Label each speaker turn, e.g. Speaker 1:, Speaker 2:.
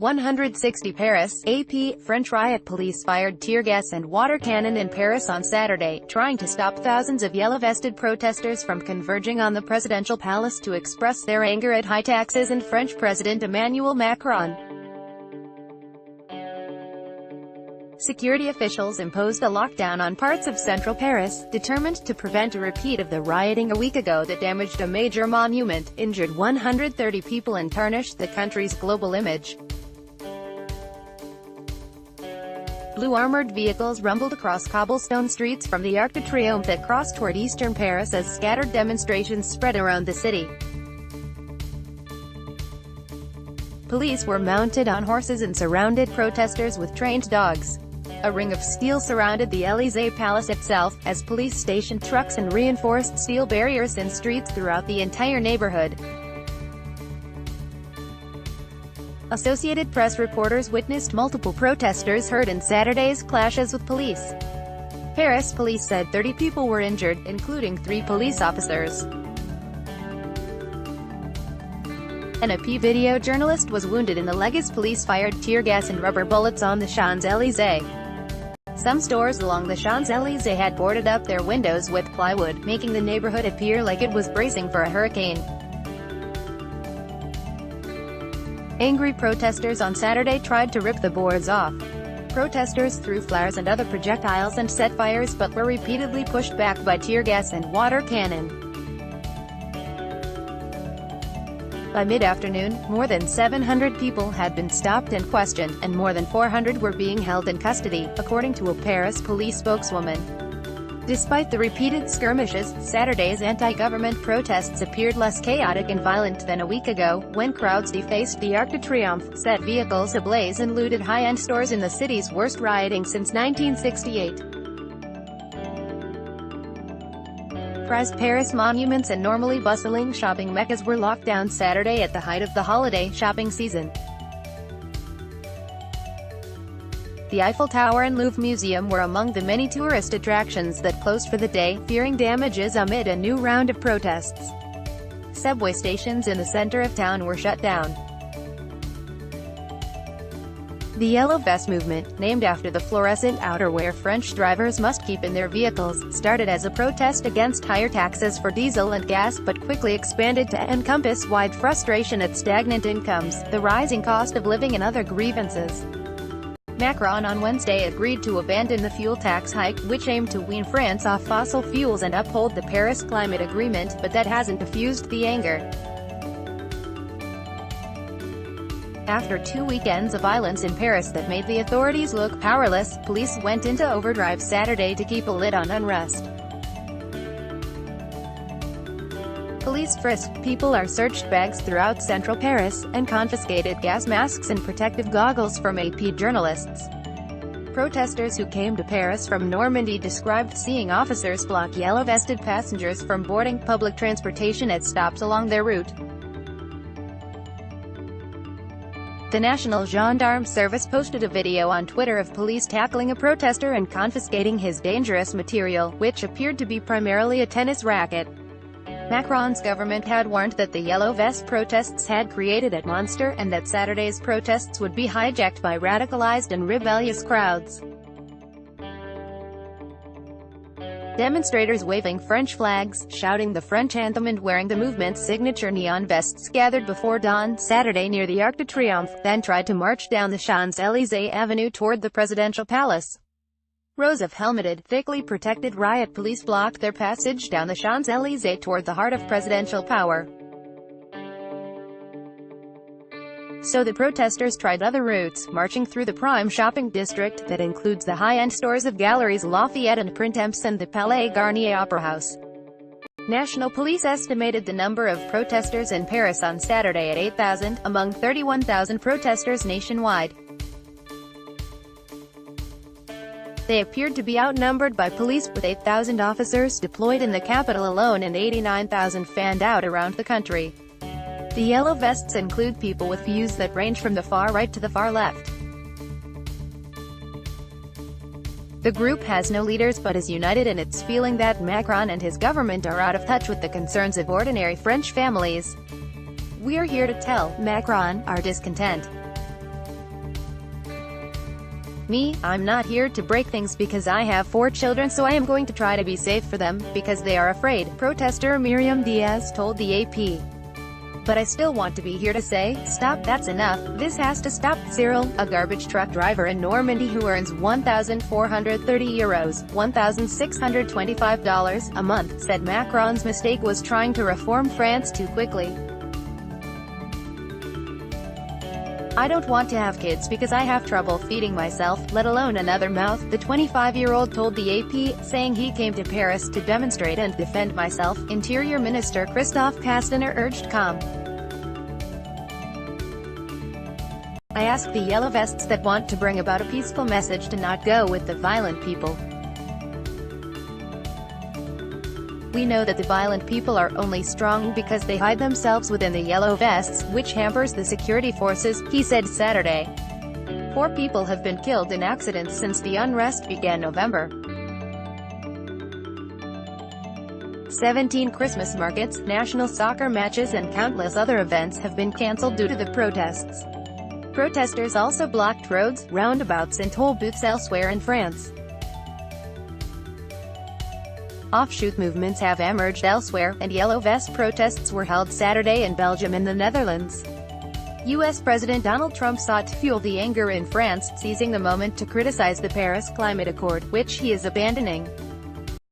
Speaker 1: 160 Paris, AP, French riot police fired tear gas and water cannon in Paris on Saturday, trying to stop thousands of yellow-vested protesters from converging on the presidential palace to express their anger at high taxes and French President Emmanuel Macron. Security officials imposed a lockdown on parts of central Paris, determined to prevent a repeat of the rioting a week ago that damaged a major monument, injured 130 people and tarnished the country's global image. Blue armored vehicles rumbled across cobblestone streets from the Arc de Triomphe that crossed toward eastern Paris as scattered demonstrations spread around the city. Police were mounted on horses and surrounded protesters with trained dogs. A ring of steel surrounded the Élysée Palace itself, as police stationed trucks and reinforced steel barriers in streets throughout the entire neighborhood. Associated Press reporters witnessed multiple protesters hurt in Saturday's clashes with police. Paris police said 30 people were injured, including 3 police officers. An AP video journalist was wounded in the leg as police fired tear gas and rubber bullets on the Champs-Élysées. Some stores along the Champs-Élysées had boarded up their windows with plywood, making the neighborhood appear like it was bracing for a hurricane. Angry protesters on Saturday tried to rip the boards off. Protesters threw flares and other projectiles and set fires but were repeatedly pushed back by tear gas and water cannon. By mid-afternoon, more than 700 people had been stopped and questioned, and more than 400 were being held in custody, according to a Paris police spokeswoman. Despite the repeated skirmishes, Saturday's anti-government protests appeared less chaotic and violent than a week ago, when crowds defaced the Arc de Triomphe, set vehicles ablaze and looted high-end stores in the city's worst rioting since 1968. Prized Paris monuments and normally bustling shopping meccas were locked down Saturday at the height of the holiday shopping season. The Eiffel Tower and Louvre Museum were among the many tourist attractions that closed for the day, fearing damages amid a new round of protests. Subway stations in the center of town were shut down. The Yellow Vest movement, named after the fluorescent outerwear French drivers must keep in their vehicles, started as a protest against higher taxes for diesel and gas but quickly expanded to encompass wide frustration at stagnant incomes, the rising cost of living and other grievances. Macron on Wednesday agreed to abandon the fuel tax hike, which aimed to wean France off fossil fuels and uphold the Paris Climate Agreement, but that hasn't diffused the anger. After 2 weekends of violence in Paris that made the authorities look powerless, police went into overdrive Saturday to keep a lid on unrest. Police frisked people, searched bags throughout central Paris, and confiscated gas masks and protective goggles from AP journalists. Protesters who came to Paris from Normandy described seeing officers block yellow-vested passengers from boarding public transportation at stops along their route. The National Gendarme Service posted a video on Twitter of police tackling a protester and confiscating his dangerous material, which appeared to be primarily a tennis racket. Macron's government had warned that the Yellow Vest protests had created a monster, and that Saturday's protests would be hijacked by radicalized and rebellious crowds. Demonstrators waving French flags, shouting the French anthem and wearing the movement's signature neon vests gathered before dawn Saturday near the Arc de Triomphe, then tried to march down the Champs-Élysées Avenue toward the presidential palace. Rows of helmeted, thickly protected riot police blocked their passage down the Champs-Élysées toward the heart of presidential power. So the protesters tried other routes, marching through the prime shopping district, that includes the high-end stores of Galeries Lafayette and Printemps and the Palais Garnier Opera House. National police estimated the number of protesters in Paris on Saturday at 8,000, among 31,000 protesters nationwide. They appeared to be outnumbered by police, with 8,000 officers deployed in the capital alone and 89,000 fanned out around the country. The Yellow Vests include people with views that range from the far right to the far left. The group has no leaders but is united in its feeling that Macron and his government are out of touch with the concerns of ordinary French families. "We are here to tell Macron our discontent. Me, I'm not here to break things because I have 4 children, so I am going to try to be safe for them, because they are afraid, protester Miriam Diaz told the AP. But I still want to be here to say, stop, that's enough, this has to stop. Cyril, a garbage truck driver in Normandy who earns €1,430 $1,625 a month, said Macron's mistake was trying to reform France too quickly. I don't want to have kids because I have trouble feeding myself, let alone another mouth, the 25-year-old told the AP, saying he came to Paris to demonstrate and defend myself. Interior Minister Christophe Castaner urged calm. I ask the yellow vests that want to bring about a peaceful message to not go with the violent people. We know that the violent people are only strong because they hide themselves within the yellow vests, which hampers the security forces, he said Saturday. 4 people have been killed in accidents since the unrest began November. 17 Christmas markets, national soccer matches and countless other events have been cancelled due to the protests. Protesters also blocked roads, roundabouts and toll booths elsewhere in France. Offshoot movements have emerged elsewhere, and yellow vest protests were held Saturday in Belgium and the Netherlands. U.S. President Donald Trump sought to fuel the anger in France, seizing the moment to criticize the Paris Climate Accord, which he is abandoning.